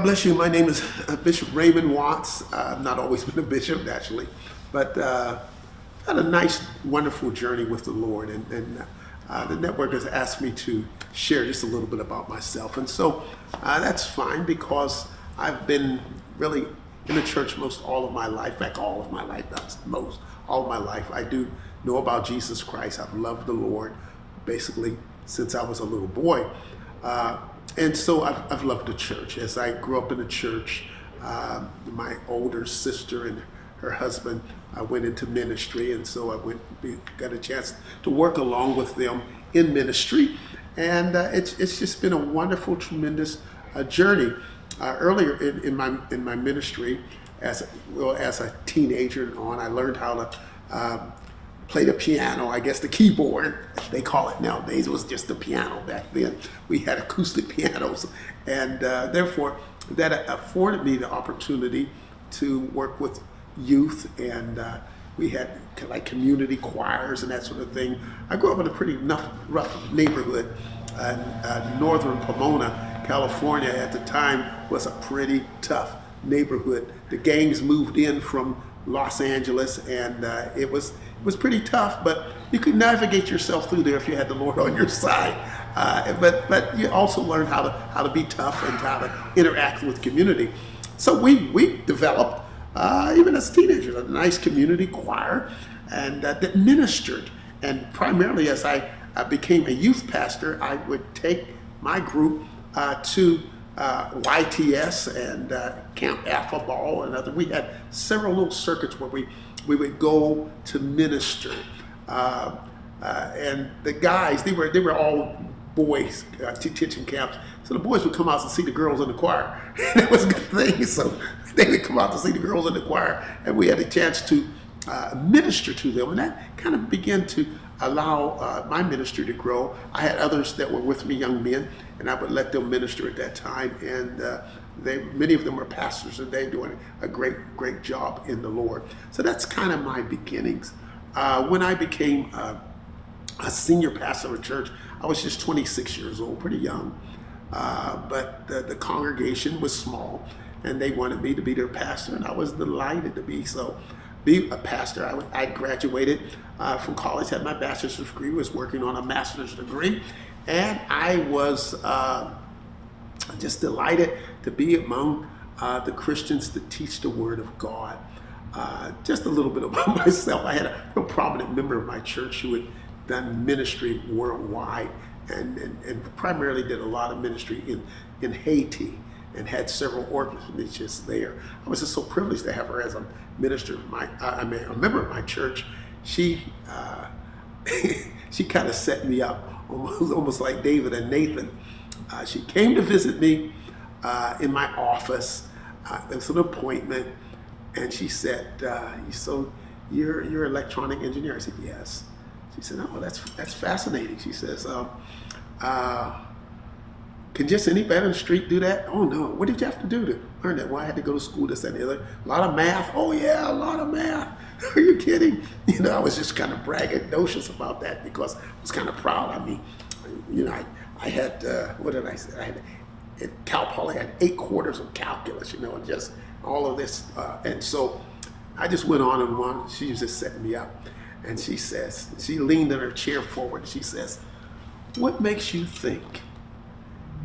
bless you. My name is Bishop Raymond Watts. I've not always been a bishop, actually, but had a nice, wonderful journey with the Lord. And the network has asked me to share just a little bit about myself. And so that's fine because I've been really in the church most all of my life. In fact, all of my life, not most, all of my life. I do know about Jesus Christ. I've loved the Lord basically since I was a little boy. And so I've loved the church. As I grew up in the church, my older sister and her husband went into ministry, and so got a chance to work along with them in ministry, and it's just been a wonderful, tremendous journey. Earlier in my ministry, as a teenager and on, I learned how to play the piano. I guess the keyboard, they call it nowadays. It was just the piano back then. We had acoustic pianos, and therefore that afforded me the opportunity to work with youth, and we had like community choirs and that sort of thing. I grew up in a pretty rough neighborhood. Northern Pomona, California at the time was a pretty tough neighborhood. The gangs moved in from Los Angeles, and it was pretty tough, but you could navigate yourself through there if you had the Lord on your side. But you also learned how to be tough and how to interact with community. So we developed, even as teenagers, a nice community choir, and that ministered. And primarily, as I became a youth pastor, I would take my group to YTS and Camp Affaball and other. We had several little circuits where we would go to minister, and the guys, they were all boys teaching camps, so the boys would come out to see the girls in the choir. And it was a good thing, so they would come out to see the girls in the choir, and we had a chance to minister to them, and that kind of began to allow my ministry to grow. I had others that were with me, young men, and I would let them minister at that time, and many of them are pastors today doing a great job in the Lord. So that's kind of my beginnings. When I became a senior pastor of a church, I was just 26 years old, pretty young, but the congregation was small, and they wanted me to be their pastor, and I was delighted to be a pastor. I graduated from college, had my bachelor's degree, was working on a master's degree, and I was just delighted to be among the Christians that teach the Word of God. Just a little bit about myself. I had a real prominent member of my church who had done ministry worldwide, and primarily did a lot of ministry in Haiti, and had several orphanages there. I was just so privileged to have her as a minister, a member of my church. She kind of set me up, almost like David and Nathan. She came to visit me in my office. It was an appointment, and she said, "So you're an electronic engineer?" I said, "Yes." She said, "Oh, that's fascinating." She says, "Can just anybody on the street do that?" "Oh no, what did you have to do to learn that?" "Well, I had to go to school, this, that, and the other. A lot of math." "Oh yeah, a lot of math." "Are you kidding?" I was just kind of braggadocious about that because I was kind of proud. I mean, I had, what did I say? I had, at Cal Poly, I had 8 quarters of calculus, and just all of this. And so I just went on and on. She was just setting me up. And she leaned in her chair forward, and she says, "What makes you think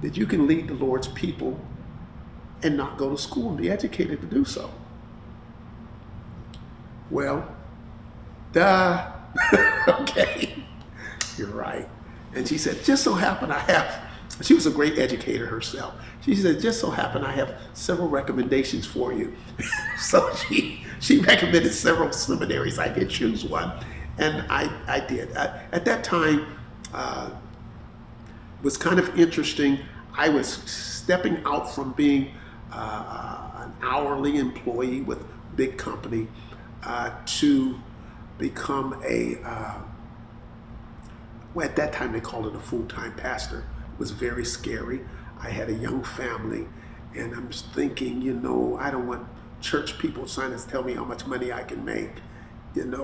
that you can lead the Lord's people and not go to school and be educated to do so?" Well, duh. Okay, you're right. And she said, "Just so happen she was a great educator herself. She said, "Just so happen I have several recommendations for you." So she recommended several seminaries. I did choose one, and I did. At that time, was kind of interesting. I was stepping out from being an hourly employee with a big company to become at that time they called it a full-time pastor. It was very scary. I had a young family, and I'm just thinking, I don't want church people trying to tell me how much money I can make, and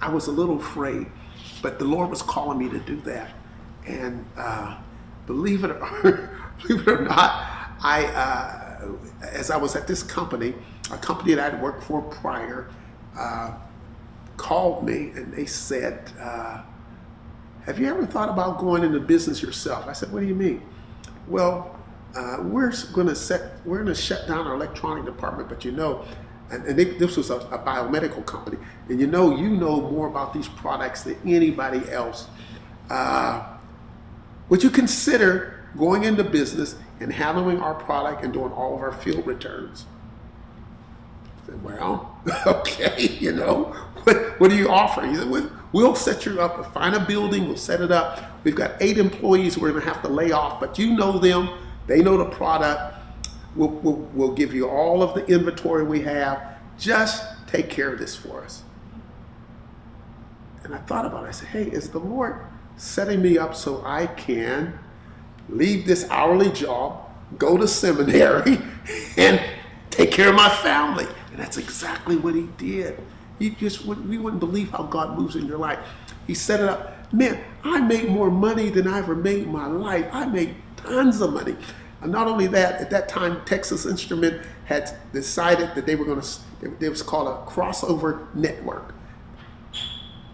I was a little afraid, but the Lord was calling me to do that. And believe it or not, as I was at this company, a company that I'd worked for prior, called me and they said, have you ever thought about going into business yourself? I said, what do you mean? Well, we're going to shut down our electronic department, but this was a biomedical company, and you know more about these products than anybody else. Would you consider going into business and handling our product and doing all of our field returns? I said, well, okay, what do you offer? He said, we'll set you up, find a building, we'll set it up. We've got 8 employees we're going to have to lay off, but you know them, they know the product. We'll give you all of the inventory we have. Just take care of this for us. And I thought about it. I said, hey, is the Lord setting me up so I can leave this hourly job, go to seminary, and take care of my family? And that's exactly what he did. We wouldn't believe how God moves in your life. He set it up. Man, I made more money than I ever made in my life. I made tons of money. And not only that, at that time, Texas Instrument had decided that they were going to, it was called a crossover network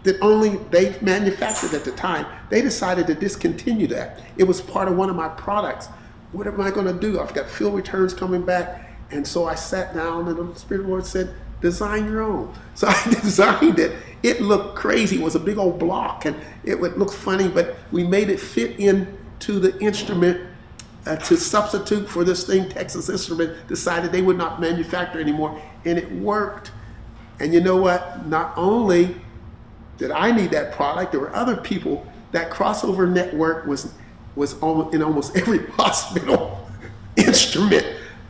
that only they manufactured at the time. They decided to discontinue that. It was part of one of my products. What am I going to do? I've got field returns coming back. And so I sat down and the Spirit of the Lord said, design your own. So I designed it. It looked crazy. It was a big old block and it would look funny, but we made it fit into the instrument to substitute for this thing. Texas Instrument decided they would not manufacture anymore, and it worked. And you know what? Not only did I need that product, there were other people. That crossover network was in almost every hospital instrument,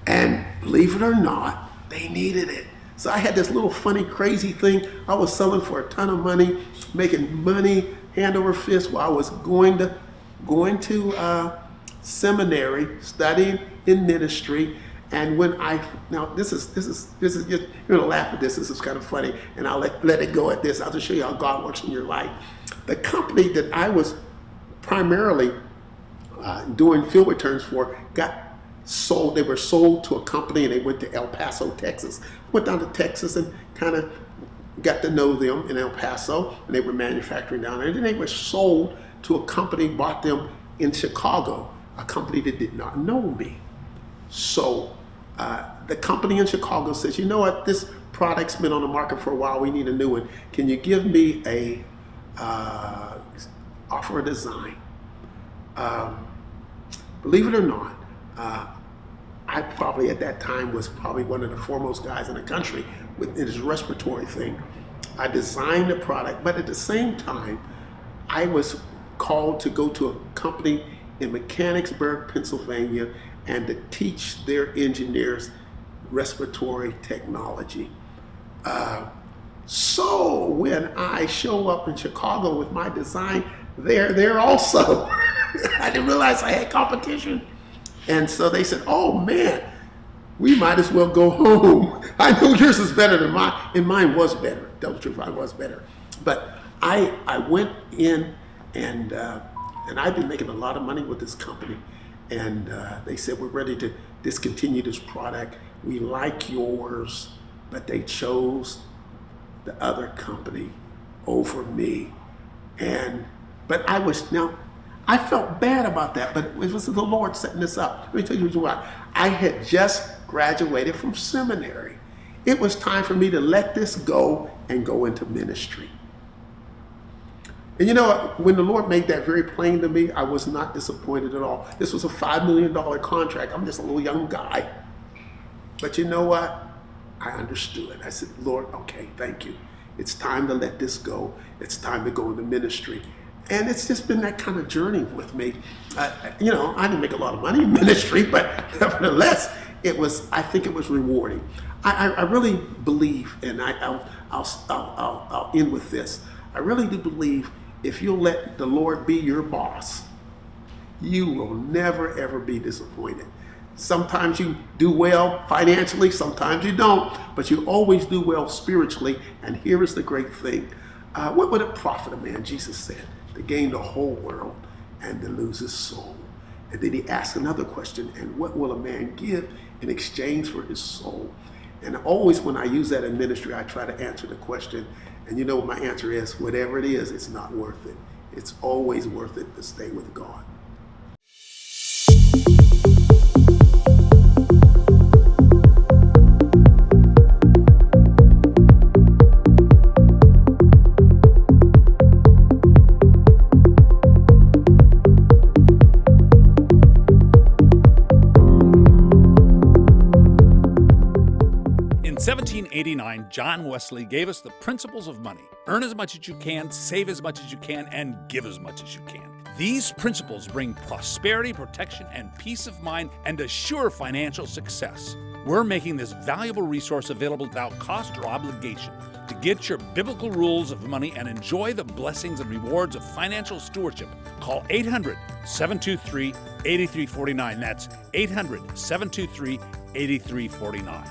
and believe it or not, they needed it. So I had this little funny, crazy thing. I was selling for a ton of money, making money hand over fist while I was going to seminary, studying in ministry. And when this is just, you're gonna laugh at this. This is kind of funny, and I'll let it go at this. I'll just show you how God works in your life. The company that I was primarily doing field returns for got sold. They were sold to a company, and they went to El Paso, Texas. Went down to Texas and kind of got to know them in El Paso, and they were manufacturing down there. And then they were sold to a company, bought them in Chicago, a company that did not know me. So the company in Chicago says, you know what, this product's been on the market for a while, we need a new one. Can you give me offer a design? Believe it or not, I probably at that time was probably one of the foremost guys in the country with this respiratory thing. I designed the product, but at the same time, I was called to go to a company in Mechanicsburg, Pennsylvania, and to teach their engineers respiratory technology. So when I show up in Chicago with my design, they're there also. I didn't realize I had competition. And so they said, oh man, we might as well go home. I know yours is better than mine, and mine was better. Tell the truth, mine was better. But I went in and I've been making a lot of money with this company. And they said, we're ready to discontinue this product. We like yours, but they chose the other company over me. But I felt bad about that, but it was the Lord setting this up. Let me tell you what, I had just graduated from seminary. It was time for me to let this go and go into ministry. And you know what, when the Lord made that very plain to me, I was not disappointed at all. This was a $5 million contract. I'm just a little young guy. But you know what? I understood. I said, Lord, okay, thank you. It's time to let this go. It's time to go into ministry. And it's just been that kind of journey with me. I didn't make a lot of money in ministry, but nevertheless, I think it was rewarding. I really believe, and I'll end with this. I really do believe if you'll let the Lord be your boss, you will never, ever be disappointed. Sometimes you do well financially, sometimes you don't, but you always do well spiritually. And here is the great thing. What would it profit a man, Jesus said, to gain the whole world and to lose his soul? And then he asked another question, and what will a man give in exchange for his soul? And always when I use that in ministry, I try to answer the question, and you know what my answer is? Whatever it is, it's not worth it. It's always worth it to stay with God. In 1789, John Wesley gave us the principles of money. Earn as much as you can, save as much as you can, and give as much as you can. These principles bring prosperity, protection, and peace of mind, and assure financial success. We're making this valuable resource available without cost or obligation. To get your biblical rules of money and enjoy the blessings and rewards of financial stewardship, call 800-723-8349. That's 800-723-8349.